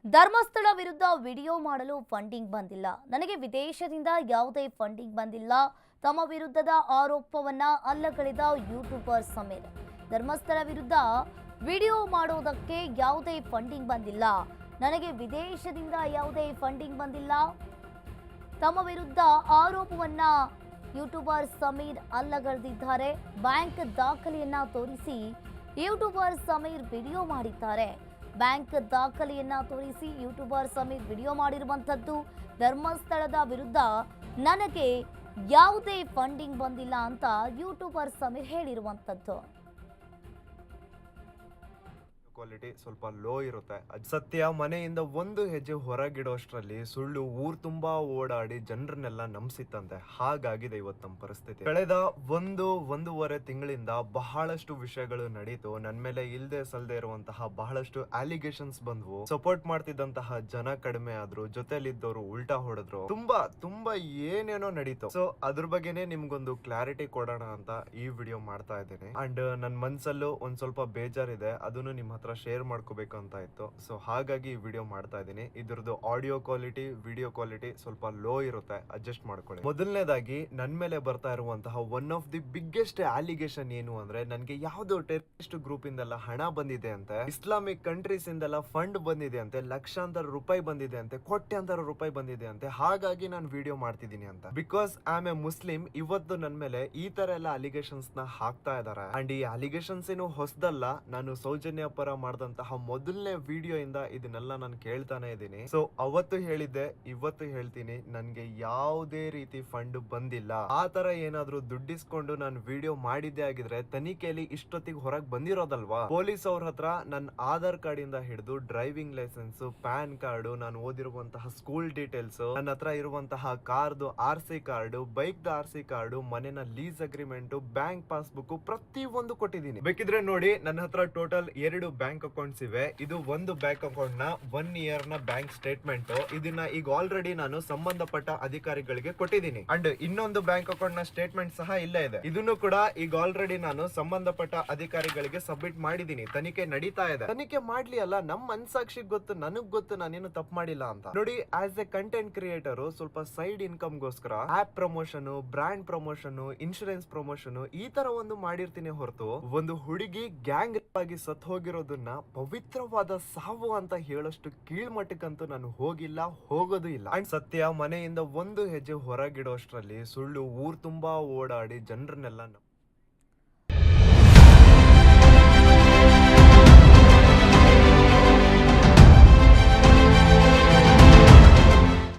ಧರ್ಮಸ್ಥಳ ವಿರುದ್ಧ ವಿಡಿಯೋ ಮಾಡಲು ಫಂಡಿಂಗ್ ಬಂದಿಲ್ಲ. ನನಗೆ ವಿದೇಶದಿಂದ ಯಾವುದೇ ಫಂಡಿಂಗ್ ಬಂದಿಲ್ಲ. ತಮ್ಮ ವಿರುದ್ಧದ ಆರೋಪವನ್ನ ಅಲ್ಲಗಳೆದ ಯೂಟ್ಯೂಬರ್ ಸಮೀರ್. ಧರ್ಮಸ್ಥಳ ವಿರುದ್ಧ ವಿಡಿಯೋ ಮಾಡೋದಕ್ಕೆ ಯಾವುದೇ ಫಂಡಿಂಗ್ ಬಂದಿಲ್ಲ. ನನಗೆ ವಿದೇಶದಿಂದ ಯಾವುದೇ ಫಂಡಿಂಗ್ ಬಂದಿಲ್ಲ. ತಮ್ಮ ವಿರುದ್ಧ ಆರೋಪವನ್ನ ಯೂಟ್ಯೂಬರ್ ಸಮೀರ್ ಅಲ್ಲಗಳೆದಿದ್ದಾರೆ. ಬ್ಯಾಂಕ್ ದಾಖಲೆಯನ್ನ ತೋರಿಸಿ ಯೂಟ್ಯೂಬರ್ ಸಮೀರ್ ವಿಡಿಯೋ ಮಾಡಿದ್ದಾರೆ. ಬ್ಯಾಂಕ್ ದಾಖಲೆಯನ್ನ ತೋರಿಸಿ ಯೂಟ್ಯೂಬರ್ ಸಮೀರ್ ವಿಡಿಯೋ ಮಾಡಿರುವಂಥದ್ದು. ಧರ್ಮಸ್ಥಳದ ವಿರುದ್ಧ ನನಗೆ ಯಾವುದೇ ಫಂಡಿಂಗ್ ಬಂದಿಲ್ಲ ಅಂತ ಯೂಟ್ಯೂಬರ್ ಸಮೀರ್ ಹೇಳಿರುವಂಥದ್ದು. ಕ್ವಾಲಿಟಿ ಸ್ವಲ್ಪ ಲೋ ಇರುತ್ತೆ. ಸತ್ಯ ಮನೆಯಿಂದ ಒಂದು ಹೆಜ್ಜೆ ಹೊರಗಿಡೋಷ್ಟ್ರಲ್ಲಿ ಸುಳ್ಳು ಊರ್ ತುಂಬಾ ಓಡಾಡಿ ಜನರನ್ನೆಲ್ಲ ನಂಬಿಸಿತ್ತಂತೆ. ಹಾಗಾಗಿದೆ ಇವತ್ತು ನಮ್ಮ ಪರಿಸ್ಥಿತಿ. ಕಳೆದ ಒಂದೂವರೆ ತಿಂಗಳಿಂದ ಬಹಳಷ್ಟು ವಿಷಯಗಳು ನಡೀತು. ನನ್ ಮೇಲೆ ಇಲ್ದೆ ಸಲ್ದೆ ಇರುವಂತಹ ಬಹಳಷ್ಟು ಅಲಿಗೇಷನ್ಸ್ ಬಂದ್ವು. ಸಪೋರ್ಟ್ ಮಾಡ್ತಿದ್ದಂತಹ ಜನ ಕಡಿಮೆ ಆದ್ರು, ಜೊತೆಲಿದ್ದವರು ಉಲ್ಟಾ ಹೊಡೆದ್ರು. ತುಂಬಾ ಏನೇನೋ ನಡೀತು. ಸೊ ಅದ್ರ ಬಗ್ಗೆನೆ ನಿಮ್ಗೊಂದು ಕ್ಲಾರಿಟಿ ಕೊಡೋಣ ಅಂತ ಈ ವಿಡಿಯೋ ಮಾಡ್ತಾ ಇದ್ದೀನಿ. ಅಂಡ್ ನನ್ ಮನ್ಸಲ್ಲೂ ಒಂದ್ ಸ್ವಲ್ಪ ಬೇಜಾರಿದೆ, ಅದನ್ನು ನಿಮ್ ಹತ್ರ ಶೇರ್ ಮಾಡ್ಕೋಬೇಕು ಅಂತ ಇತ್ತು. ಸೊ ಹಾಗಾಗಿ ಈ ವಿಡಿಯೋ ಮಾಡ್ತಾ ಇದ್ದೀನಿ. ಇದ್ರದ್ದು ಆಡಿಯೋ ಕ್ವಾಲಿಟಿ, ವಿಡಿಯೋ ಕ್ವಾಲಿಟಿ ಸ್ವಲ್ಪ ಲೋ ಇರುತ್ತೆ, ಅಡ್ಜಸ್ಟ್ ಮಾಡ್ಕೊಳ್ಳಿ. ಮೊದಲನೇದಾಗಿ ನನ್ ಮೇಲೆ ಬರ್ತಾ ಇರುವಂತಹ one of the biggest allegation ಏನು ಅಂದ್ರೆ, ನನ್ಗೆ ಯಾವ್ದೋ ಟೆರರಿಸ್ಟ್ ಗ್ರೂಪ್ ಇಂದೆಲ್ಲ ಹಣ ಬಂದಿದೆ ಅಂತೆ, ಇಸ್ಲಾಮಿಕ್ ಕಂಟ್ರೀಸ್ ಇಂದೆಲ್ಲ ಫಂಡ್ ಬಂದಿದೆ ಅಂತೆ, ಲಕ್ಷಾಂತರ ರೂಪಾಯಿ ಬಂದಿದೆ ಅಂತೆ, ಕೋಟ್ಯಾಂತರ ರೂಪಾಯಿ ಬಂದಿದೆ ಅಂತೆ. ಹಾಗಾಗಿ ನಾನು ವಿಡಿಯೋ ಮಾಡ್ತಿದ್ದೀನಿ ಅಂತ. Because I am A Muslim. ಇವತ್ತು ನನ್ ಮೇಲೆ ಈ ತರ ಎಲ್ಲ ಅಲಿಗೇಷನ್ಸ್ ನ ಹಾಕ್ತಾ ಇದಾರೆ. ಅಂಡ್ ಈ ಅಲಿಗೇಷನ್ಸ್ ಏನು ಹೊಸದಲ್ಲ. ನಾನು ಸೌಜನ್ಯ ಪರ ಮಾಡಿದಂತಹ ಮೊದಲನೇ ವಿಡಿಯೋ ಇಂದ ಇದನ್ನೆಲ್ಲ ನಾನು ಕೇಳ್ತಾನೆ ಇದ್ದೀನಿ. ಸೊ ಅವತ್ತು ಹೇಳಿದ್ದೆ, ಇವತ್ತು ಹೇಳ್ತೀನಿ, ನನ್ಗೆ ಯಾವುದೇ ರೀತಿ ಫಂಡ್ ಬಂದಿಲ್ಲ. ಆ ತರ ಏನಾದ್ರೂ ದುಡ್ಡಿಸ್ಕೊಂಡು ನಾನು ವಿಡಿಯೋ ಮಾಡಿದ್ದೆ ಆಗಿದ್ರೆ ತನಿಖೆಯಲ್ಲಿ ಇಷ್ಟೊತ್ತಿಗೆ ಹೊರಗೆ ಬಂದಿರೋದಲ್ವಾ. ಪೊಲೀಸ್ ಅವ್ರ ಹತ್ರ ನನ್ನ ಆಧಾರ್ ಕಾರ್ಡ್ ಇಂದ ಹಿಡಿದು ಡ್ರೈವಿಂಗ್ ಲೈಸೆನ್ಸ್, ಪ್ಯಾನ್ ಕಾರ್ಡ್, ನಾನು ಓದಿರುವಂತಹ ಸ್ಕೂಲ್ ಡೀಟೇಲ್ಸ್, ನನ್ನ ಹತ್ರ ಇರುವಂತಹ ಕಾರ್ದು RC card, bike the RC card, ಮನೆನ ಲೀಸ್ ಅಗ್ರಿಮೆಂಟ್, ಬ್ಯಾಂಕ್ ಪಾಸ್ಬುಕ್ ಪ್ರತಿ ಒಂದು ಕೊಟ್ಟಿದ್ದೀನಿ. ಬೇಕಿದ್ರೆ ನೋಡಿ, ನನ್ನ ಹತ್ರ ಟೋಟಲ್ 2 ಬ್ಯಾಂಕ್ ಅಕೌಂಟ್ಸ್ ಇವೆ. ಇದು ಒಂದು ಬ್ಯಾಂಕ್ ಅಕೌಂಟ್ ನ 1 ಇಯರ್ ನ ಬ್ಯಾಂಕ್ ಸ್ಟೇಟ್ಮೆಂಟ್. ಇದನ್ನ ಈಗ ಆಲ್ರೆಡಿ ನಾನು ಸಂಬಂಧಪಟ್ಟ ಅಧಿಕಾರಿಗಳಿಗೆ ಕೊಟ್ಟಿದ್ದೀನಿ. ಅಂಡ್ ಇನ್ನೊಂದು ಬ್ಯಾಂಕ್ ಅಕೌಂಟ್ ನ ಸ್ಟೇಟ್ಮೆಂಟ್ ಸಹ ಇಲ್ಲೇ ಇದೆ. ಇದನ್ನು ಕೂಡ ಈಗ ಆಲ್ರೆಡಿ ನಾನು ಸಂಬಂಧಪಟ್ಟ ಅಧಿಕಾರಿಗಳಿಗೆ ಸಬ್ಮಿಟ್ ಮಾಡಿದ್ದೀನಿ. ತನಿಖೆ ನಡೀತಾ ಇದೆ. ತನಿಖೆ ಮಾಡ್ಲಿ ಅಲ್ಲ, ನಮ್ಮ ಮನ್ಸಾಕ್ಷಿಗೆ ಗೊತ್ತು, ನನಗ್ ಗೊತ್ತು ನಾನೇನು ತಪ್ಪು ಮಾಡಿಲ್ಲ ಅಂತ. ನೋಡಿ, ಆಸ್ ಎ ಕಂಟೆಂಟ್ ಕ್ರಿಯೇಟರ್ ಸ್ವಲ್ಪ ಸೈಡ್ ಇನ್ಕಮ್ ಗೋಸ್ಕರ app promotion, brand promotion, insurance promotion ಈ ತರ ಒಂದು ಮಾಡಿರ್ತೀನಿ ಹೊರತು ಒಂದು ಹುಡುಗಿ ಗ್ಯಾಂಗ್ ಆಗಿ ಸತ್ ಹೋಗಿರೋದನ್ನ ಪವಿತ್ರವಾದ ಸಾವು ಅಂತ ಹೇಳೋಷ್ಟು ಕೀಳ್ಮಟ್ಟಕ್ಕಂತೂ ನಾನು ಹೋಗಿಲ್ಲ, ಹೋಗೋದು ಇಲ್ಲ. ಅಂಡ್ ಸತ್ಯ ಮನೆಯಿಂದ ಒಂದು ಹೆಜ್ಜೆ ಹೊರಗಿಡೋಷ್ಟ್ರಲ್ಲಿ ಸುಳ್ಳು ಊರ್ ತುಂಬಾ ಓಡಾಡಿ ಜನರನ್ನೆಲ್ಲ